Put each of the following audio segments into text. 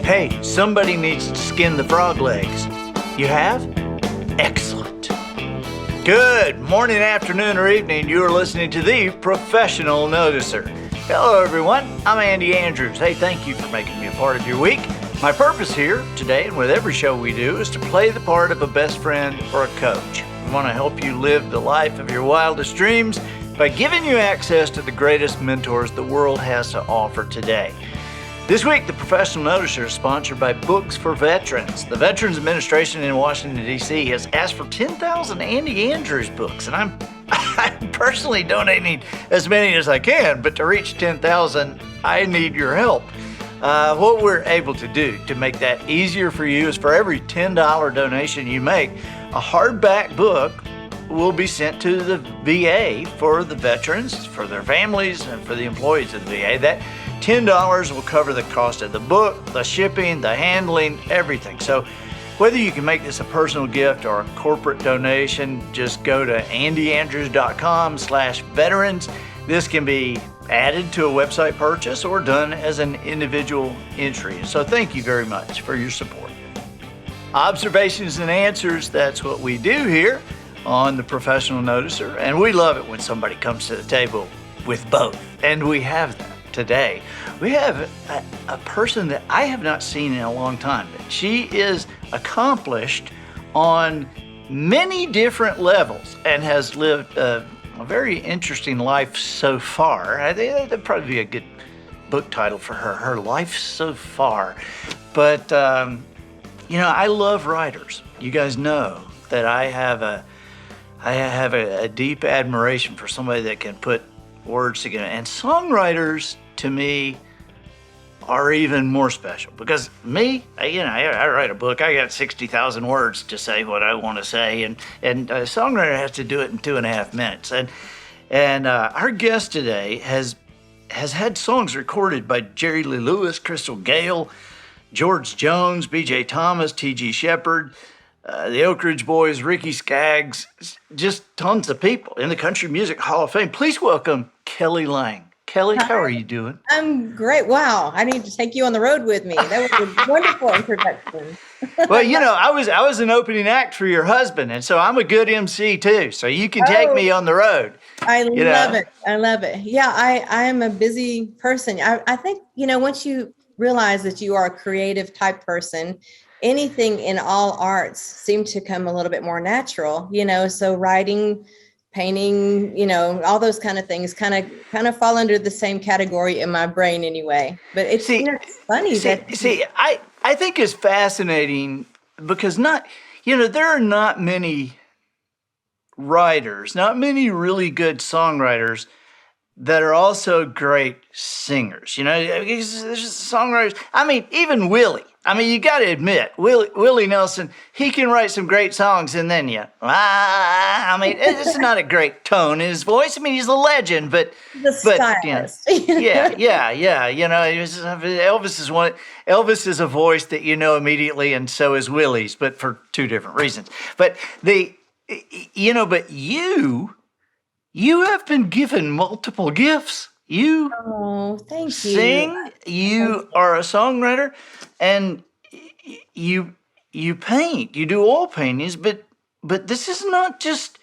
Hey, somebody needs to skin the frog legs. You have? Excellent. Good morning, afternoon, or evening. You are listening to The Professional Noticer. Hello, everyone. I'm Andy Andrews. Hey, thank you for making me a part of your week. My purpose here today, and with every show we do, is to play the part of a best friend or a coach. We want to help you live the life of your wildest dreams by giving you access to the greatest mentors the world has to offer today. This week, the Professional Noticer is sponsored by Books for Veterans. The Veterans Administration in Washington, D.C. has asked for 10,000 Andy Andrews books, and I'm personally donating as many as I can, but to reach 10,000, I need your help. What we're able to do to make that easier for you is for every $10 donation you make, a hardback book will be sent to the VA for the veterans, for their families, and for the employees of the VA. That $10 will cover the cost of the book, the shipping, the handling, everything. So whether you can make this a personal gift or a corporate donation, just go to andyandrews.com/veterans. This can be added to a website purchase or done as an individual entry. So thank you very much for your support. Observations and answers, that's what we do here on the Professional Noticer. And we love it when somebody comes to the table with both. And we have that today. We have a person that I have not seen in a long time. She is accomplished on many different levels and has lived a very interesting life so far. I think that'd probably be a good book title for her, Her Life So Far. But, I love writers. You guys know that I have a deep admiration for somebody that can put words together. And songwriters, to me, are even more special because me, I write a book. I got 60,000 words to say what I want to say, and a songwriter has to do it in 2.5 minutes. And our guest today has had songs recorded by Jerry Lee Lewis, Crystal Gale, George Jones, B.J. Thomas, T.G. Shepherd, the Oak Ridge Boys, Ricky Skaggs, just tons of people in the Country Music Hall of Fame. Please welcome Kelly Lang. Kelly, how are you doing? I'm great. Wow. I need to take you on the road with me. That was a wonderful introduction. Well, I was an opening act for your husband, and so I'm a good MC too. So you can take me on the road. I love it. I love it. Yeah, I am a busy person. I think, once you realize that you are a creative type person, anything in all arts seems to come a little bit more natural, so writing, painting, all those kind of things kind of fall under the same category in my brain anyway. But it's, it's funny I think it's fascinating because there are not many writers, not many really good songwriters that are also great singers. There's songwriters. I mean, even Willie. I mean, you got to admit, Willie Nelson, he can write some great songs, and then it's not a great tone in his voice. I mean, he's a legend, but stylist. Elvis is a voice that you know immediately, and so is Willie's, but for two different reasons. But you have been given multiple gifts. Thank you. Sing, you are a songwriter, and you paint. You do oil paintings, but this is not just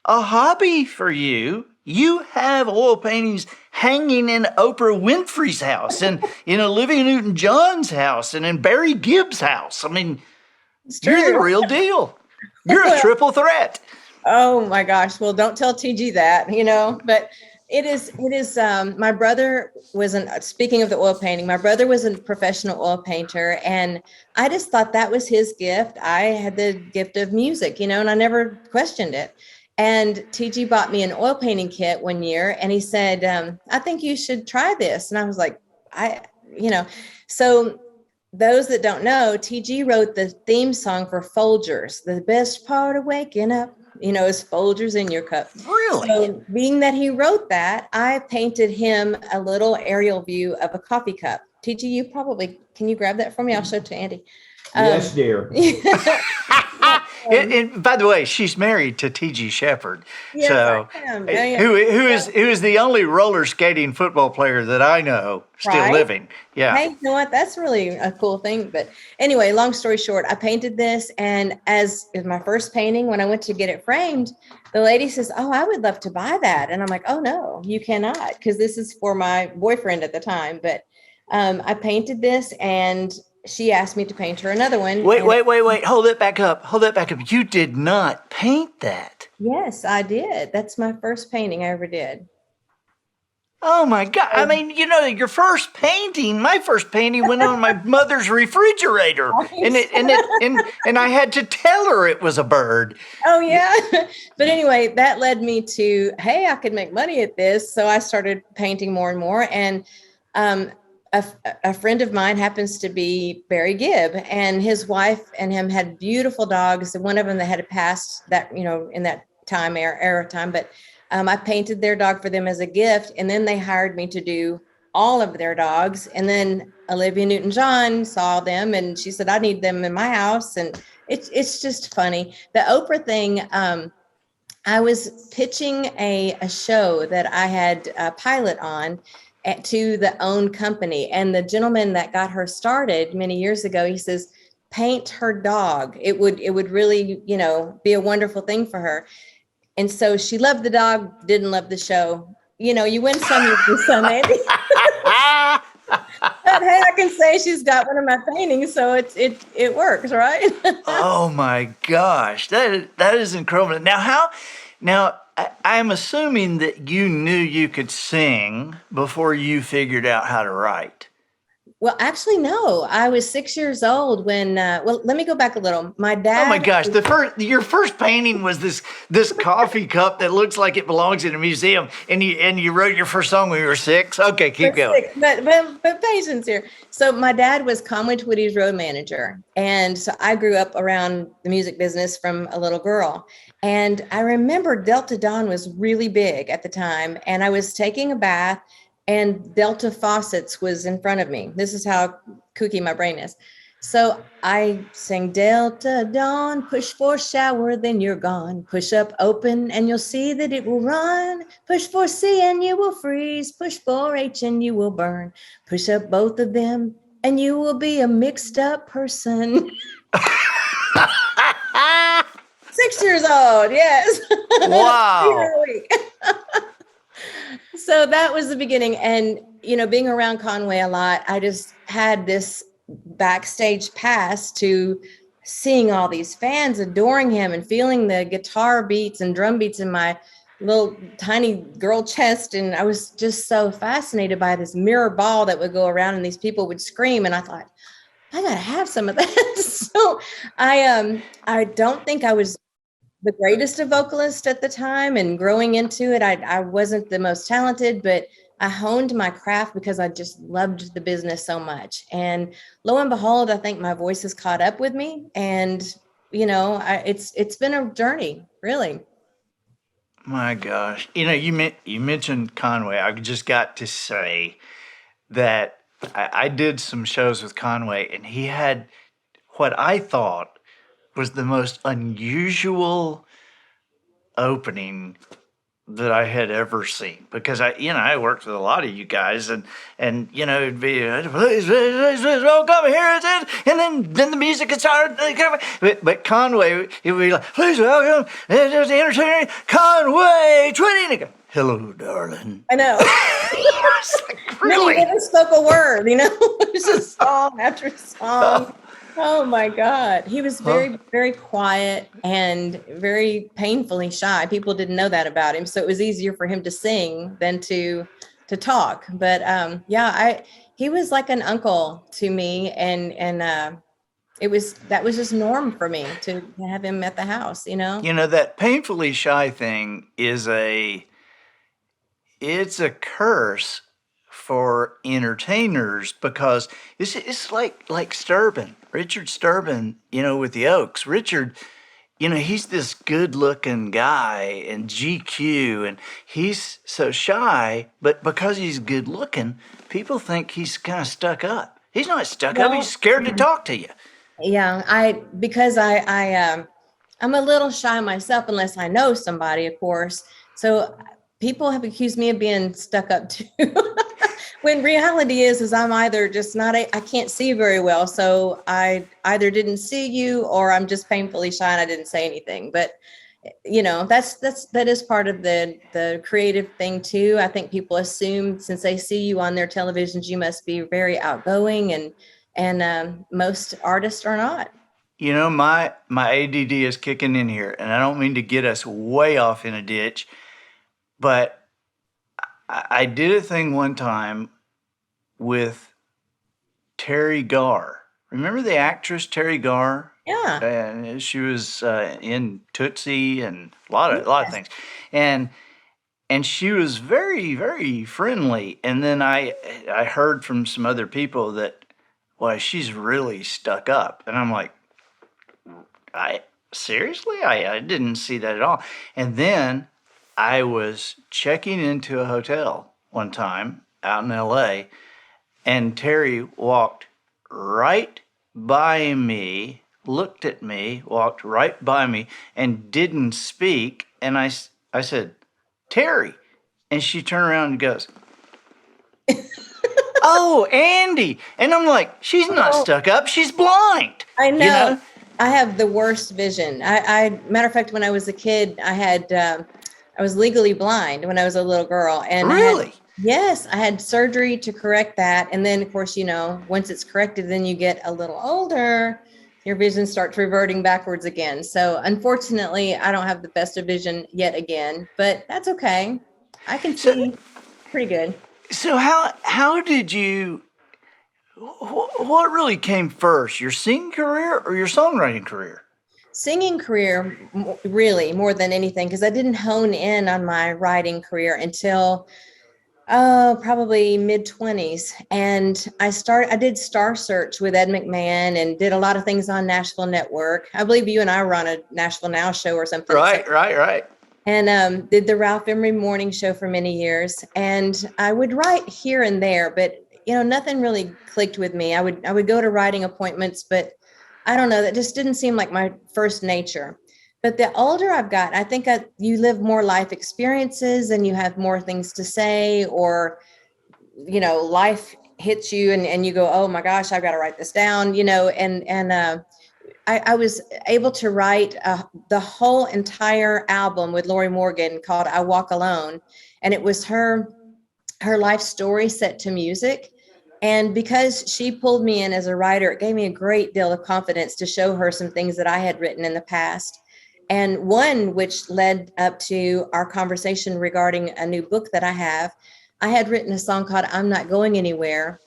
a hobby for you. You have oil paintings hanging in Oprah Winfrey's house, and Olivia Newton-John's house, and in Barry Gibb's house. I mean, you're the real deal. You're a triple threat. Oh my gosh. Well, don't tell TG that, but it is, my brother speaking of the oil painting, my brother was a professional oil painter, and I just thought that was his gift. I had the gift of music, and I never questioned it. And TG bought me an oil painting kit one year, and he said, I think you should try this. And I was like, so those that don't know, TG wrote the theme song for Folgers. The best part of waking up, is Folgers in your cup. Really? So being that he wrote that, I painted him a little aerial view of a coffee cup. TG, can you grab that for me? I'll show it to Andy. Yes, dear. And by the way, she's married to T.G. Shepherd, Yes, so I am. I am. who is the only roller skating football player that I know still Right. living. Yeah. Hey, you know what? That's really a cool thing. But anyway, long story short, I painted this, and as is my first painting, when I went to get it framed, the lady says, "Oh, I would love to buy that," and I'm like, "Oh no, you cannot," because this is for my boyfriend at the time. But I painted this, and she asked me to paint her another one. Wait, And wait, wait, wait. Hold that back up. Hold that back up. You did not paint that. yes, I did. That's my first painting I ever did. Oh my God. I mean, your first painting, my first painting went on my mother's refrigerator. And I had to tell her it was a bird. Oh yeah. But anyway, that led me to, hey, I could make money at this. So I started painting more and more. And um, a friend of mine happens to be Barry Gibb, and his wife and him had beautiful dogs. And one of them that had passed that, in that time era time. But I painted their dog for them as a gift. And then they hired me to do all of their dogs. And then Olivia Newton-John saw them, and she said, I need them in my house. And it's just funny. The Oprah thing, I was pitching a show that I had a pilot on to the own company. And the gentleman that got her started many years ago, he says, paint her dog. It would really, be a wonderful thing for her. And so she loved the dog, didn't love the show. You win some, you lose some, Andy. But hey, I can say she's got one of my paintings, so it works, right? Oh my gosh, that is incredible. Now I'm assuming that you knew you could sing before you figured out how to write. Well, actually, no. I was 6 years old when. Well, let me go back a little. My Oh my dad. gosh, your first painting was this coffee cup that looks like it belongs in a museum, and you wrote your first song when you were 6. Okay, keep going. But patience here. So my dad was Conway Twitty's road manager, and so I grew up around the music business from a little girl. And I remember Delta Dawn was really big at the time, and I was taking a bath, and Delta Faucets was in front of me. This is how kooky my brain is. So I sang Delta Dawn, push for shower, then you're gone. Push up open and you'll see that it will run. Push for C and you will freeze. Push for H and you will burn. Push up both of them and you will be a mixed up person. 6 years old, yes. Wow. So that was the beginning. And, being around Conway a lot, I just had this backstage pass to seeing all these fans adoring him and feeling the guitar beats and drum beats in my little tiny girl chest. And I was just so fascinated by this mirror ball that would go around and these people would scream. And I thought, I gotta have some of that. So I don't think I was the greatest of vocalists at the time, and growing into it, I wasn't the most talented, but I honed my craft because I just loved the business so much. And lo and behold, I think my voice has caught up with me, and it's been a journey, really. My gosh, you mentioned Conway. I just got to say that I did some shows with Conway, and he had what I thought was the most unusual opening that I had ever seen, because I worked with a lot of you guys, and it'd be please, oh, come here, and then the music would start, but Conway, it would be like, please welcome the entertainer Conway Twitty. Hello, darling. I know. Like, really? He never spoke a word, it's just song after song. Oh my God. He was very, very quiet and very painfully shy. People didn't know that about him. So it was easier for him to sing than to talk. But he was like an uncle to me. And that was just norm for me to have him at the house, That painfully shy thing it's a curse for entertainers, because it's like Sturban, Richard Sturban, with the Oaks. Richard, he's this good-looking guy in GQ, and he's so shy, but because he's good-looking, people think he's kind of stuck up. He's not stuck up. He's scared to talk to you. Yeah, because I I'm a little shy myself, unless I know somebody, of course. So people have accused me of being stuck up too. When reality is I'm either just not I can't see very well. So I either didn't see you or I'm just painfully shy and I didn't say anything. But that is part of the creative thing too. I think people assume since they see you on their televisions, you must be very outgoing, and most artists are not. My ADD is kicking in here, and I don't mean to get us way off in a ditch, but I did a thing one time with Terry Garr. Remember the actress Terry Garr? Yeah. And she was in Tootsie and a lot of things, and she was very very friendly. And then I heard from some other people that, well, she's really stuck up, and I'm like, I seriously, I didn't see that at all. And then I was checking into a hotel one time out in LA, and Terry walked right by me, looked at me, walked right by me, and didn't speak. And I said, Terry. And she turned around and goes, oh, Andy. And I'm like, she's not Oh, stuck up, she's blind. I You know. know? I have the worst vision. Matter of fact, when I was a kid, I was legally blind when I was a little girl, and Really? yes, I had surgery to correct that. And then, of course, once it's corrected, then you get a little older, your vision starts reverting backwards again. So, unfortunately, I don't have the best of vision yet again, but that's okay. I can So, see pretty good. so how did you? What really came first, your singing career or your songwriting career? Singing career, really, more than anything, because I didn't hone in on my writing career until probably mid 20s. And I did Star Search with Ed McMahon and did a lot of things on Nashville Network. I believe you and I were on a Nashville Now show or something. Right, right, right. And did the Ralph Emery morning show for many years. And I would write here and there, but nothing really clicked with me. I would go to writing appointments, but I don't know, that just didn't seem like my first nature. But the older I've got, I think you live more life experiences and you have more things to say, or life hits you and you go, oh my gosh, I've got to write this down, and I was able to write the whole entire album with Lori Morgan called I Walk Alone. And it was her life story set to music. And because she pulled me in as a writer, it gave me a great deal of confidence to show her some things that I had written in the past. And one which led up to our conversation regarding a new book that I had written a song called I'm Not Going Anywhere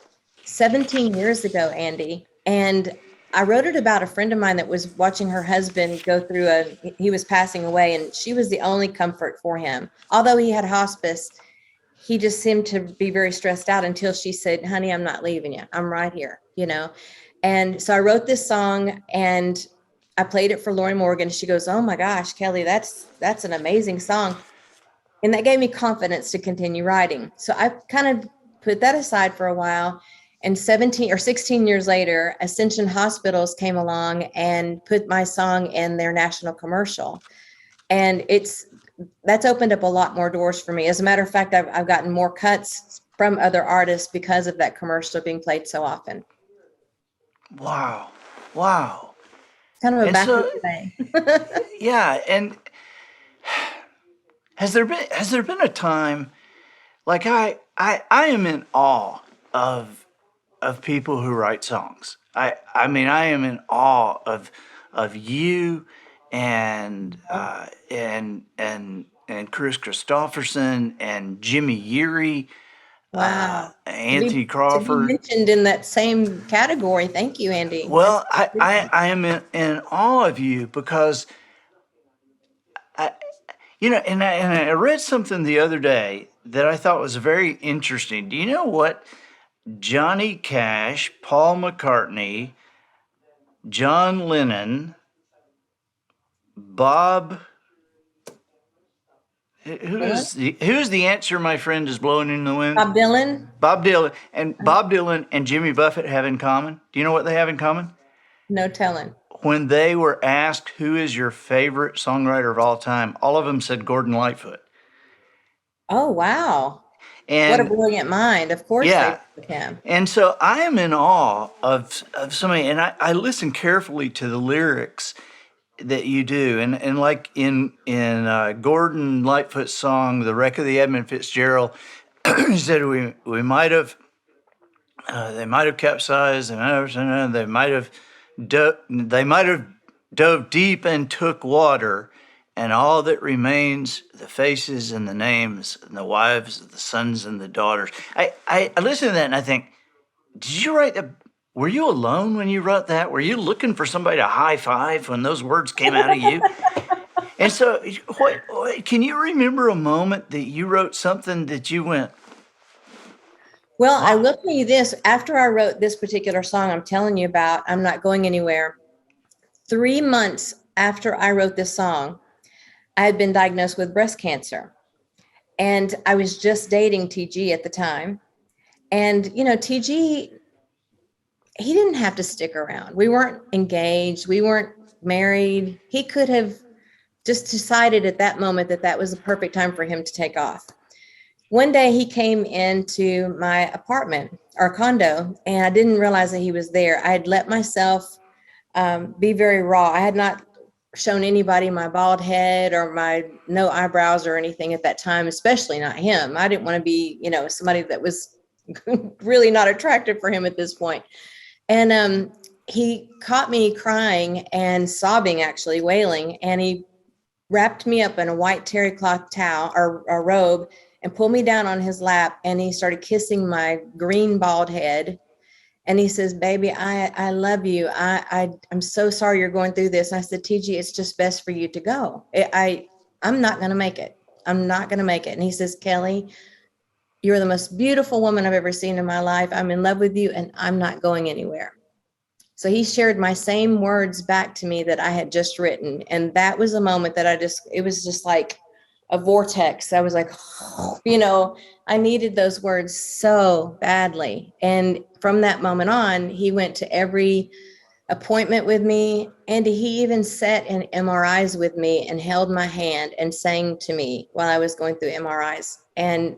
17 years ago, Andy. And I wrote it about a friend of mine that was watching her husband go through he was passing away, and she was the only comfort for him. Although he had hospice, he just seemed to be very stressed out until she said, honey, I'm not leaving you. I'm right here. And so I wrote this song and I played it for Lori Morgan. She goes, oh my gosh, Kelly, that's an amazing song. And that gave me confidence to continue writing. So I kind of put that aside for a while. And 17 or 16 years later, Ascension Hospitals came along and put my song in their national commercial. And that's opened up a lot more doors for me. As a matter of fact, I've gotten more cuts from other artists because of that commercial being played so often. Wow. Wow. Kind of a And so, backwards thing. yeah, and has there been a time, like, I am in awe of people who write songs. I mean, I am in awe of you and Chris Christopherson and Jimmy Yeary, Wow. Anthony To be Crawford. mentioned in that same category. Thank you, Andy. That's Well, I am in awe of you because I, and I read something the other day that I thought was very interesting. Do you know what Johnny Cash, Paul McCartney, John Lennon, Bob, who's the answer my friend is blowing in the wind? Bob Dylan. Bob Dylan and Jimmy Buffett have in common? Do you know what they have in common? No telling. when they were asked who is your favorite songwriter of all time, all of them said Gordon Lightfoot. Oh, wow. What a And brilliant mind. Of course they yeah, picked him. and so I am in awe of somebody, and I listen carefully to the lyrics that you do, and like in Gordon Lightfoot's song, "The Wreck of the Edmund Fitzgerald," he said we might have they might have capsized, they might have they might have dove deep and took water, and all that remains the faces and the names and the wives, the sons and the daughters. I listen to that and I think, did you write that? Were you alone when you wrote that? Were you looking for somebody to high five when those words came out of you? And so, what can you remember a moment that you wrote something that you went, Well, I wow, will tell you this. After I wrote this particular song I'm telling you about, I'm Not Going Anywhere, 3 months after I wrote this song, I had been diagnosed with breast cancer. And I was just dating TG at the time. And, TG, he didn't have to stick around. We weren't engaged. We weren't married. He could have just decided at that moment that that was the perfect time for him to take off. One day he came into my apartment or condo, and I didn't realize that he was there. I had let myself be very raw. I had not shown anybody my bald head or my no eyebrows or anything at that time, especially not him. I didn't want to be, somebody that was really not attractive for him at this point. And he caught me crying and sobbing, actually wailing, and he wrapped me up in a white terry cloth towel or a robe and pulled me down on his lap, and he started kissing my green bald head. And he says, "Baby, I love you. I'm so sorry you're going through this." And I said, "TG, it's just best for you to go. I'm not going to make it. I'm not going to make it." And he says, "Kelly, you're the most beautiful woman I've ever seen in my life. I'm in love with you, and I'm not going anywhere." So he shared my same words back to me that I had just written. And that was a moment that it was just like a vortex. I was like, I needed those words so badly. And from that moment on, he went to every appointment with me. And he even sat in MRIs with me and held my hand and sang to me while I was going through MRIs. And,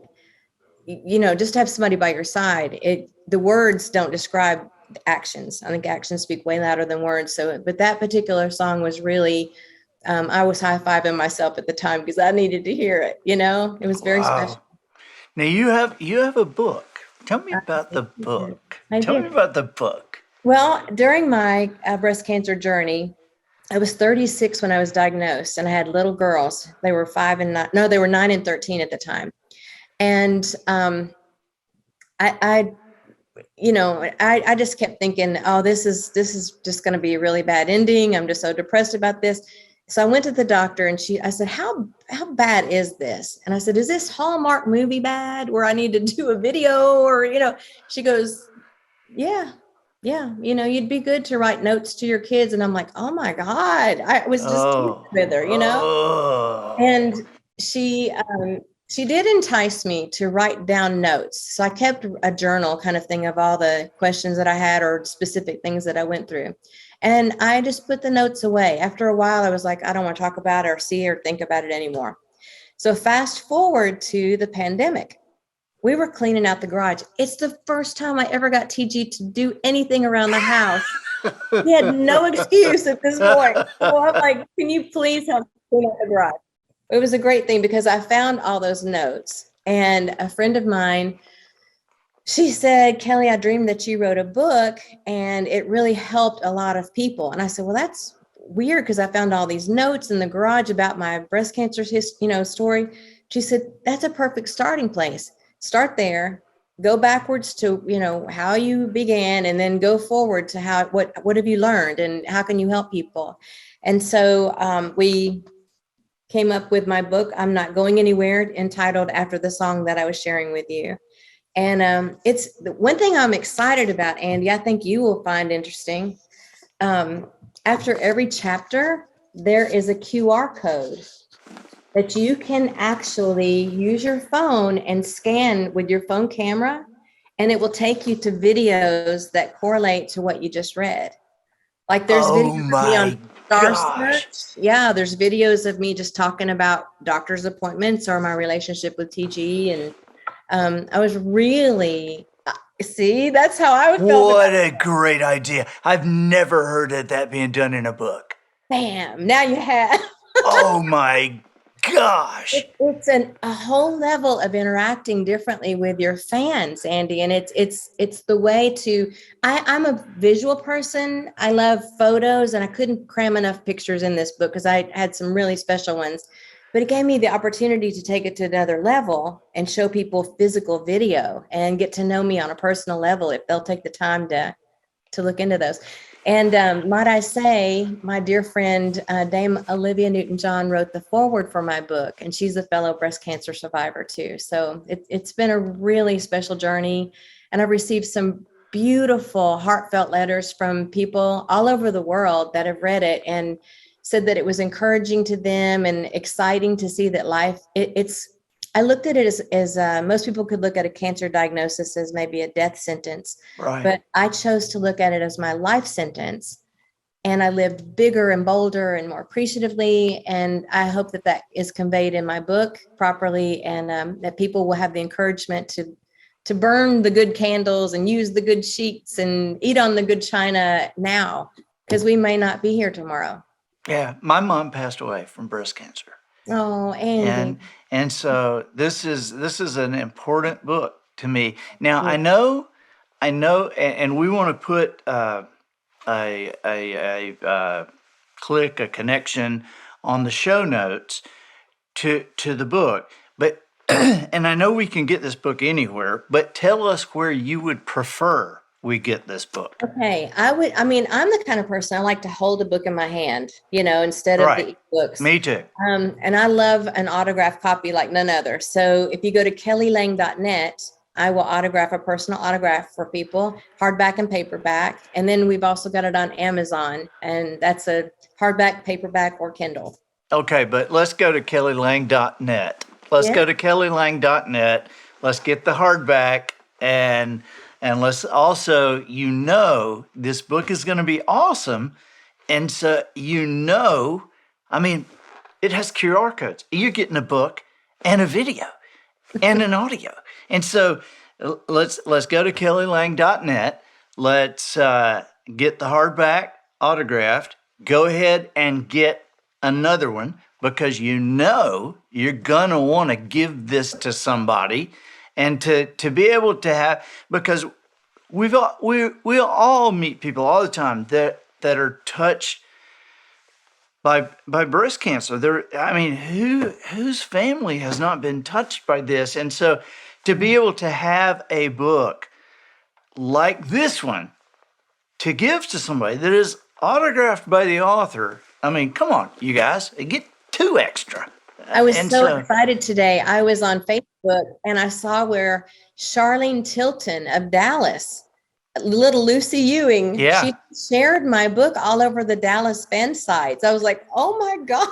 just to have somebody by your side, the words don't describe actions. I think actions speak way louder than words. But that particular song was really, I was high-fiving myself at the time because I needed to hear it. It was very special. wow. Now you have a book. Tell me about the book. I Tell me did. about the book. Well, during my breast cancer journey, I was 36 when I was diagnosed, and I had little girls. They were 5 and 9. No, they were 9 and 13 at the time. And I I just kept thinking, oh, this is just going to be a really bad ending. I'm just so depressed about this. So I went to the doctor, and I said, how bad is this? And I said, is this Hallmark movie bad where I need to do a video or, she goes, yeah, you'd be good to write notes to your kids. And I'm like, oh my God, I was just Oh, with her, oh, and she did entice me to write down notes. So I kept a journal kind of thing of all the questions that I had or specific things that I went through. And I just put the notes away. After a while, I was like, I don't want to talk about it or see or think about it anymore. So fast forward to the pandemic. We were cleaning out the garage. It's the first time I ever got TG to do anything around the house. He had no excuse at this point. So I'm like, can you please help me clean out the garage? It was a great thing because I found all those notes, and a friend of mine, she said, "Kelly, I dreamed that you wrote a book and it really helped a lot of people." And I said, well, that's weird because I found all these notes in the garage about my breast cancer story. She said, that's a perfect starting place. Start there, go backwards to, how you began, and then go forward to what have you learned and how can you help people? And so we came up with my book, I'm Not Going Anywhere, entitled after the song that I was sharing with you. And it's one thing I'm excited about, Andy, I think you will find interesting. After every chapter, there is a QR code that you can actually use your phone and scan with your phone camera, and it will take you to videos that correlate to what you just read. Like there's Oh videos of me on my Star gosh. Search. Yeah, there's videos of me just talking about doctor's appointments or my relationship with TG. And I was really, see, that's how I would felt about What a great idea. I've never heard of that being done in a book. bam. Now you have. Oh my gosh. It's a whole level of interacting differently with your fans, Andy, and it's the way to. I'm a visual person. I love photos, and I couldn't cram enough pictures in this book because I had some really special ones. But it gave me the opportunity to take it to another level and show people physical video and get to know me on a personal level if they'll take the time to look into those. And might I say, my dear friend, Dame Olivia Newton-John wrote the foreword for my book, and she's a fellow breast cancer survivor too. So it's been a really special journey, and I've received some beautiful, heartfelt letters from people all over the world that have read it and said that it was encouraging to them and exciting to see that life, it's I looked at it as most people could look at a cancer diagnosis as maybe a death sentence, Right. but I chose to look at it as my life sentence. And I lived bigger and bolder and more appreciatively. And I hope that that is conveyed in my book properly, and that people will have the encouragement to burn the good candles and use the good sheets and eat on the good china now, because we may not be here tomorrow. Yeah, my mom passed away from breast cancer. Oh, Andy. And and so this is an important book to me. Now Yeah. and we want to put a click a connection on the show notes to the book. But and I know we can get this book anywhere, but tell us where you would prefer we get this book. Okay, I'm the kind of person I like to hold a book in my hand, instead of Right. the ebooks. Me too. And I love an autographed copy like none other. So if you go to kellylang.net, I will autograph a personal autograph for people, hardback and paperback. And then we've also got it on Amazon, and that's a hardback, paperback, or Kindle. Okay, but let's go to kellylang.net. Let's Yeah. go to kellylang.net. Let's get the hardback, and let's also, this book is going to be awesome. And so, I mean, it has QR codes. You're getting a book and a video and an audio. And so let's go to kellylang.net. Let's get the hardback autographed. Go ahead and get another one, because you're gonna want to give this to somebody, and to be able to have, because we all meet people all the time that are touched by breast cancer. Whose family has not been touched by this? And so to be able to have a book like this one to give to somebody that is autographed by the author, come on, you guys, get 2 extra. I was And so excited today. I was on Facebook and I saw where Charlene Tilton of Dallas, little Lucy Ewing, Yeah. she shared my book all over the Dallas fan sites. I was like, oh my gosh,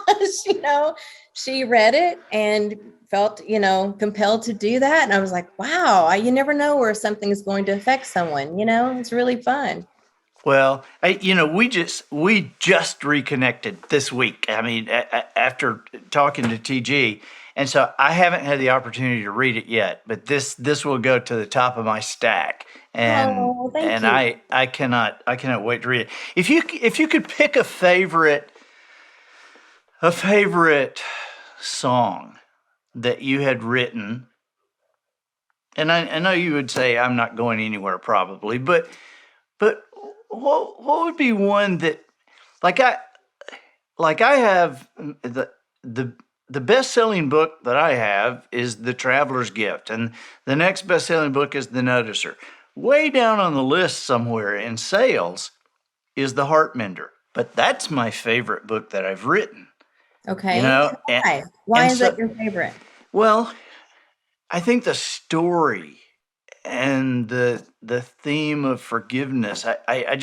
she read it and felt, compelled to do that. And I was like, wow, you never know where something is going to affect someone, it's really fun. Well, we just reconnected this week. After talking to TG, and so I haven't had the opportunity to read it yet. But this will go to the top of my stack, and Thank you. I cannot wait to read it. If you could pick a favorite song that you had written, and I know you would say I'm not going anywhere probably, but what would be one that, like I have the best-selling book that I have is The Traveler's Gift, and the next best-selling book is The Noticer. Way down on the list somewhere in sales is The Heart Mender, but that's my favorite book that I've written. Okay. Why is that your favorite? Well, I think the story and the theme of forgiveness. I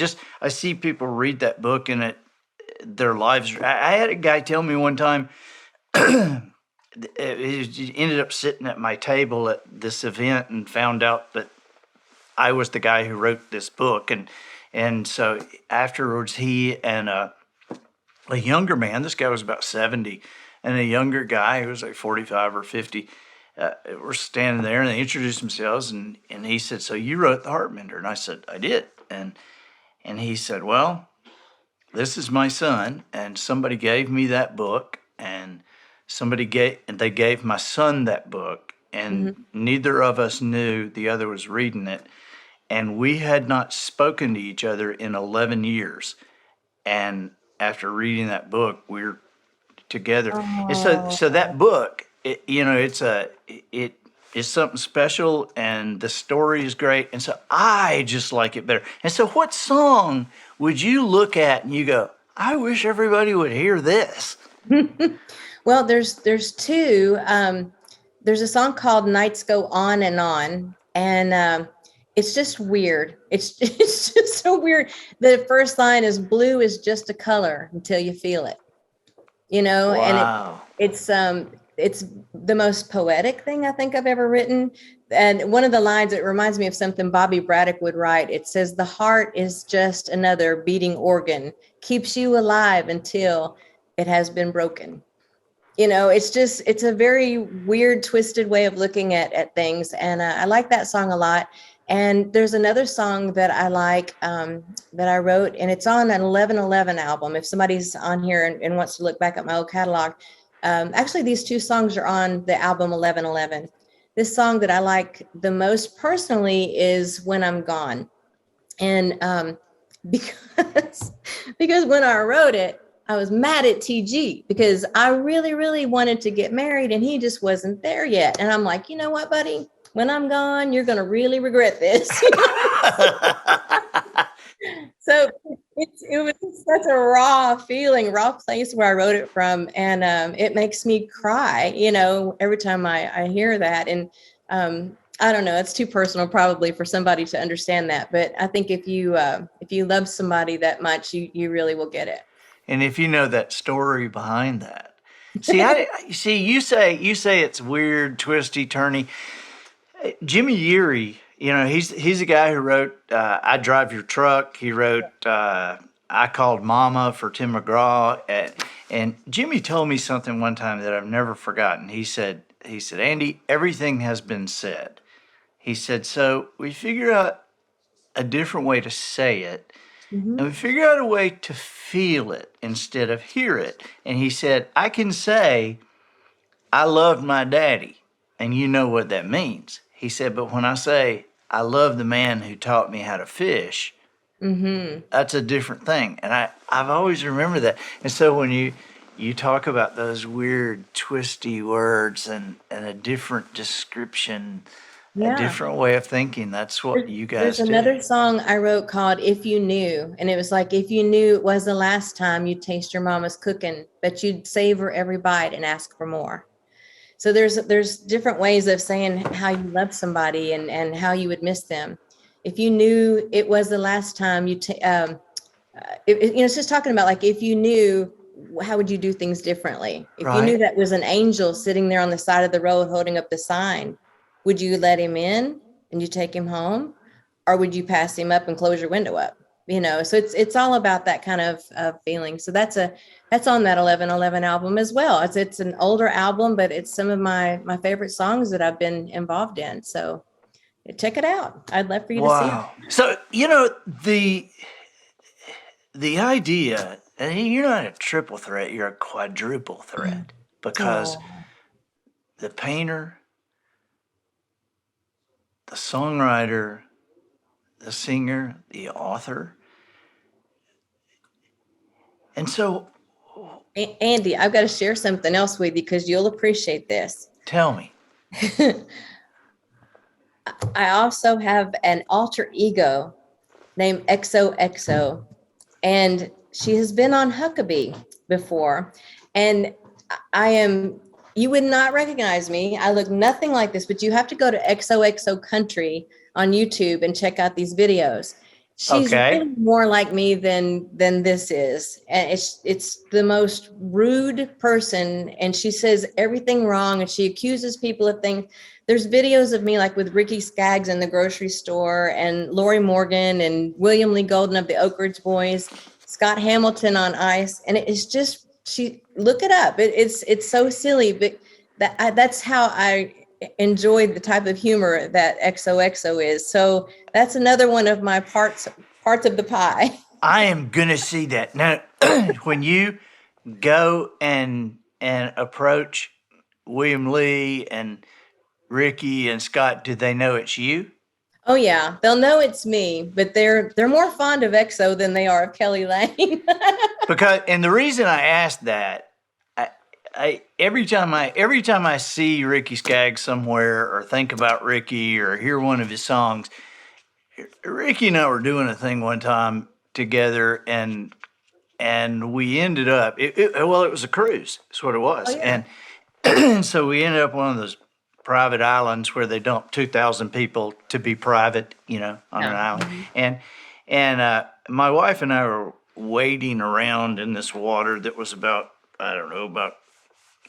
see people read that book and their lives. I had a guy tell me one time. He ended up sitting at my table at this event and found out that I was the guy who wrote this book, and And so afterwards, he and a younger man, this guy was about 70, and a younger guy who was like 45 or 50, were standing there, and they introduced themselves, and he said, "So you wrote The Heartmender?" And I said, "I did." And he said, "Well, this is my son, and somebody gave me that book, and they gave my son that book, and Mhm. neither of us knew the other was reading it, and we had not spoken to each other in 11 years. And after reading that book, we're together." And so Oh, that book, it is something special, and the story is great, and so I just like it better. And so, what song would you look at and you go, "I wish everybody would hear this"? well, there's two. There's a song called "Nights Go On and On," and it's just weird. It's it's just so weird. The first line is "Blue is just a color until you feel it," and Wow. it's the most poetic thing I think I've ever written. And one of the lines, it reminds me of something Bobby Braddock would write. It says, "The heart is just another beating organ, keeps you alive until it has been broken." It's a very weird, twisted way of looking at things. And I like that song a lot. And there's another song that I like, that I wrote, and it's on an 1111 album. If somebody's on here and wants to look back at my old catalog, actually, these two songs are on the album 1111. This song that I like the most personally is "When I'm Gone." And because because when I wrote it, I was mad at TG because I really, really wanted to get married and he just wasn't there yet. And I'm like, you know what, buddy? When I'm gone, you're gonna really regret this. So it was such a raw feeling, raw place where I wrote it from, and it makes me cry, every time I hear that. And I don't know, it's too personal probably for somebody to understand that, but I think if you love somebody that much, you really will get it. And if you know that story behind that. See, you say it's weird, twisty, turny. Jimmy Yeary, he's a guy who wrote "I Drive Your Truck." He wrote "I Called Mama" for Tim McGraw, and Jimmy told me something one time that I've never forgotten. He said, "Andy, everything has been said." He said, "So we figure out a different way to say it, and Mhm. we figure out a way to feel it instead of hear it." And he said, "I can say I loved my daddy, and you know what that means." He said, "But when I say I love the man who taught me how to fish, Mhm. that's a different thing." And I've always remembered that. And so when you talk about those weird, twisty words and a different description, a Yeah. different way of thinking, that's what you There's guys do. another song I wrote called "If You Knew," and it was like, if you knew it was the last time you'd taste your mama's cooking, but you'd savor every bite and ask for more. So there's different ways of saying how you love somebody and how you would miss them. If you knew it was the last time it's just talking about, like, if you knew, how would you do things differently? If you knew Right? that was an angel sitting there on the side of the road holding up the sign, would you let him in and you take him home, or would you pass him up and close your window up? So it's all about that kind of feeling. So that's on that 1111 album as well. It's an older album, but it's some of my favorite songs that I've been involved in. So check it out. I'd love for you to see it. Wow. So, the idea, and you're not a triple threat, you're a quadruple threat, because Oh, the painter, the songwriter, the singer, the author. And so, Andy, I've got to share something else with you because you'll appreciate this. tell me. I also have an alter ego named XOXO, and she has been on Huckabee before. And I am, you would not recognize me. I look nothing like this, but you have to go to XOXO Country on YouTube and check out these videos. She's Okay. really more like me than this is. And it's the most rude person, and she says everything wrong, and she accuses people of things. There's videos of me like with Ricky Skaggs in the grocery store, and Lori Morgan and William Lee Golden of the Oak Ridge Boys, Scott Hamilton on ice, and it's just she look it up. It's so silly, but that's how I enjoyed the type of humor that XOXO is. So that's another one of my parts of the pie. I am gonna see that now. When you go and approach William Lee and Ricky and Scott, do they know it's you? Oh yeah, they'll know it's me, but they're more fond of EXO than they are of Kelly Lane. Because and the reason I asked that, I every time I see Ricky Skaggs somewhere or think about Ricky or hear one of his songs, Ricky and I were doing a thing one time together, and we ended up well, it was a cruise. That's what it Oh was, yeah. and so we ended up on one of those private islands where they dump 2,000 people to be private, on an Yeah. island, and my wife and I were wading around in this water that was about I don't know about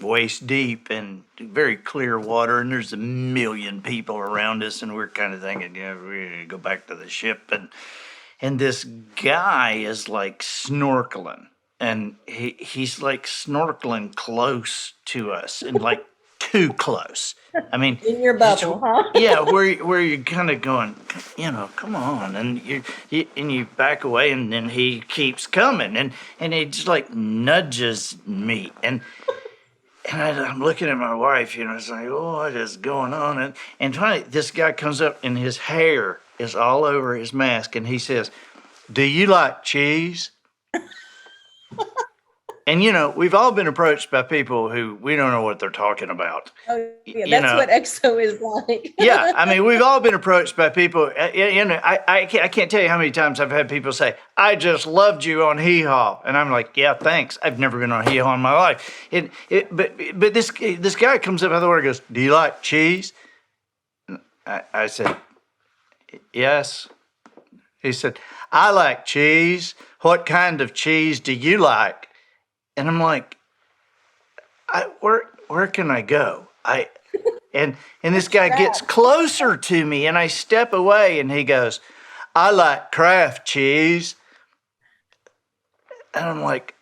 waist deep and very clear water, and there's a million people around us, and we're kind of thinking, we need to go back to the ship, and this guy is like snorkeling, and he's like snorkeling close to us, and like too close. I mean, In your just bubble, huh? yeah, where you're kind of going, come on, and you back away, and then he keeps coming, and he just like nudges me, and I'm looking at my wife, it's like, oh, what is going on? And finally, this guy comes up, and his hair is all over his mask, and he says, "Do you like cheese?" And we've all been approached by people who we don't know what they're talking about. Oh yeah, You that's know, what EXO is like. yeah, I mean, we've all been approached by people. I can't tell you how many times I've had people say, "I just loved you on Hee Haw," and I'm like, "Yeah, thanks. I've never been on Hee Haw in my life." But this guy comes up out of the water and goes, "Do you like cheese?" I said, "Yes." He said, "I like cheese. What kind of cheese do you like?" And I'm like, where can I go? And this guy gets closer to me, and I step away, and he goes, "I like Kraft cheese." And I'm like,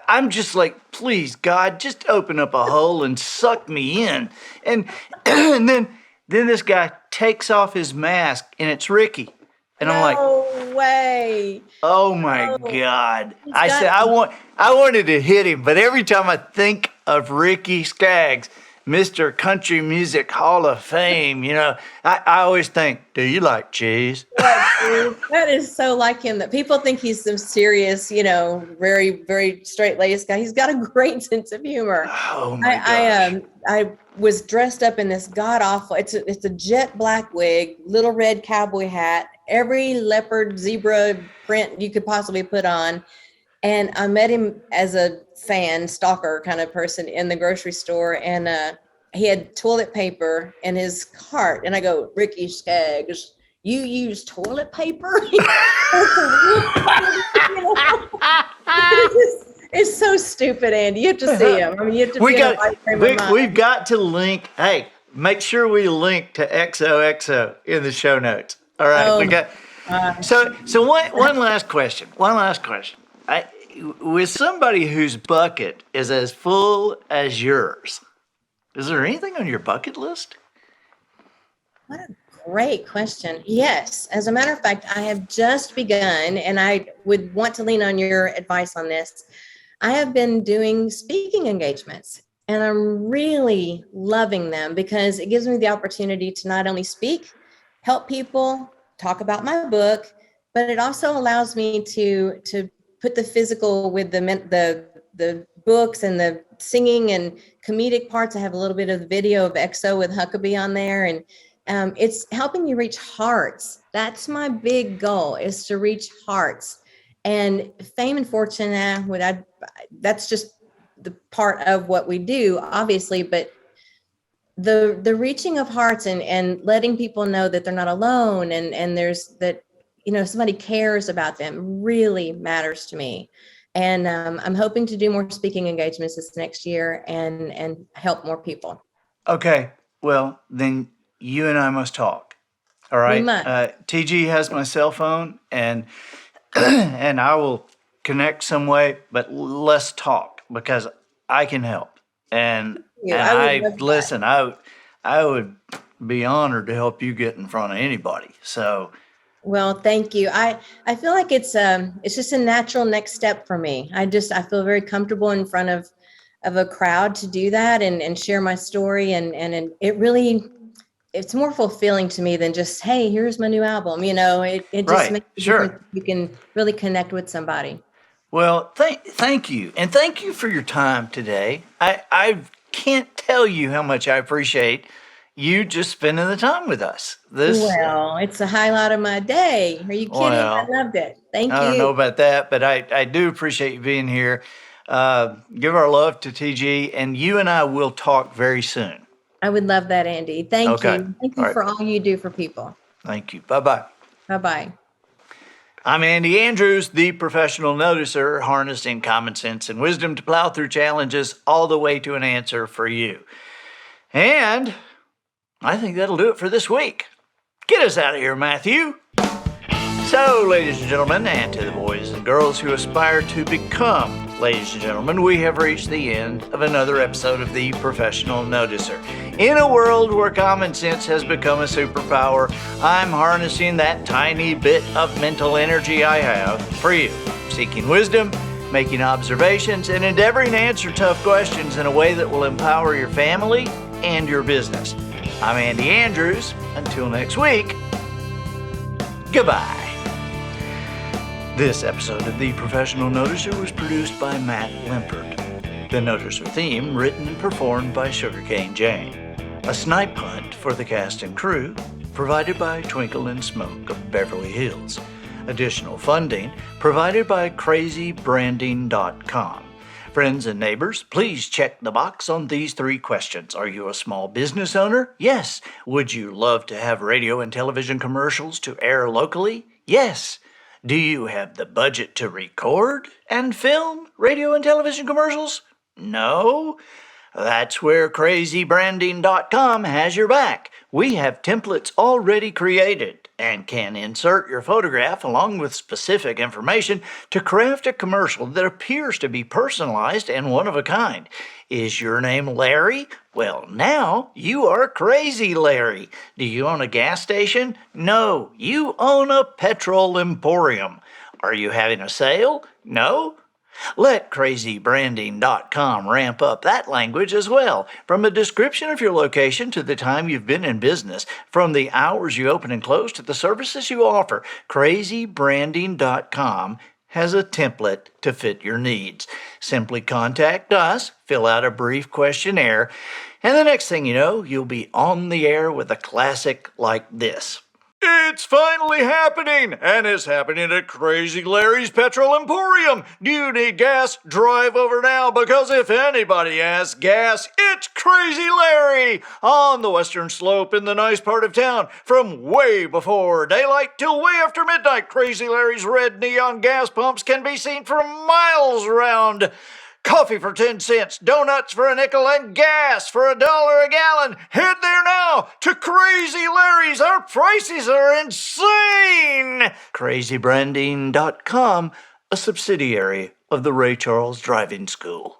I'm just like, please, God, just open up a hole and suck me in. And and then this guy takes off his mask, and it's Ricky. And I'm like, No way. oh my Oh, God. he's I said, got I wanted to hit him, but every time I think of Ricky Skaggs, Mr. Country Music Hall of Fame, I always think, do you like cheese? that is so like him that people think he's some serious, very, very straight-laced guy. He's got a great sense of humor. Oh my gosh. I was dressed up in this god awful. It's a jet black wig, little red cowboy hat, every leopard zebra print you could possibly put on. And I met him as a fan, stalker kind of person in the grocery store, and he had toilet paper in his cart. And I go, "Ricky Skaggs, you use toilet paper?" It's so stupid, Andy. You have to see him. I mean, you have to We be in the got right frame of mind. we've got to link. Hey, make sure we link to XOXO in the show notes. All right, Oh we my got. gosh. So one last question. One last question. With somebody whose bucket is as full as yours, is there anything on your bucket list? What a great question. Yes. As a matter of fact, I have just begun, and I would want to lean on your advice on this. I have been doing speaking engagements, and I'm really loving them because it gives me the opportunity to not only speak, help people, talk about my book, but it also allows me to put the physical with the books and the singing and comedic parts. I have a little bit of the video of EXO with Huckabee on there, and it's helping you reach hearts. That's my big goal, is to reach hearts. And fame and fortune, that's just the part of what we do, obviously, but the reaching of hearts and letting people know that they're not alone, and there's that somebody cares about them really matters to me. And I'm hoping to do more speaking engagements this next year and help more people. Okay. Well, then you and I must talk. All We right. must. TG has my cell phone, and and I will connect some way, but let's talk because I can help. And I would I love that. listen. I would be honored to help you get in front of anybody. So Well, thank you. I feel like it's just a natural next step for me. I feel very comfortable in front of a crowd to do that and share my story, and it really, it's more fulfilling to me than just, hey, here's my new album. It just right, makes a difference. sure. You can really connect with somebody. Well, thank you, and thank you for your time today. I can't tell you how much I appreciate you just spending the time with us. This Well, it's a highlight of my day. Are you kidding? well, I loved it. Thank I don't know you. about that, but I do appreciate you being here. Give our love to TG, and you and I will talk very soon. I would love that, Andy. Thank Okay. you. Thank All you right. for all you do for people. Thank you. Bye bye. Bye-bye. I'm Andy Andrews, the professional noticer, harnessing common sense and wisdom to plow through challenges all the way to an answer for you. And I think that'll do it for this week. Get us out of here, Matthew. So, ladies and gentlemen, and to the boys and girls who aspire to become ladies and gentlemen, we have reached the end of another episode of The Professional Noticer. In a world where common sense has become a superpower, I'm harnessing that tiny bit of mental energy I have for you, seeking wisdom, making observations, and endeavoring to answer tough questions in a way that will empower your family and your business. I'm Andy Andrews. Until next week, goodbye. This episode of The Professional Noticer was produced by Matt Limpert. The Noticer theme written and performed by Sugarcane Jane. A snipe hunt for the cast and crew provided by Twinkle and Smoke of Beverly Hills. Additional funding provided by crazybranding.com. Friends and neighbors, please check the box on these 3 questions. Are you a small business owner? Yes. Would you love to have radio and television commercials to air locally? Yes. Do you have the budget to record and film radio and television commercials? No? That's where crazybranding.com has your back. We have templates already created and can insert your photograph along with specific information to craft a commercial that appears to be personalized and one of a kind. Is your name Larry? Well, now you are Crazy Larry. Do you own a gas station? No, you own a petrol emporium. Are you having a sale? No? Let crazybranding.com ramp up that language as well. From a description of your location to the time you've been in business, from the hours you open and close to the services you offer, crazybranding.com has a template to fit your needs. Simply contact us, fill out a brief questionnaire, and the next thing you know, you'll be on the air with a classic like this. It's finally happening, and it's happening at Crazy Larry's Petrol Emporium. Do you need gas? Drive over now, because if anybody has gas, it's Crazy Larry on the western slope in the nice part of town. From way before daylight till way after midnight, Crazy Larry's red neon gas pumps can be seen for miles around. Coffee for 10 cents, donuts for a nickel, and gas for $1 a gallon. Head there now to Crazy Larry's. Our prices are insane. crazybranding.com, a subsidiary of the Ray Charles Driving School.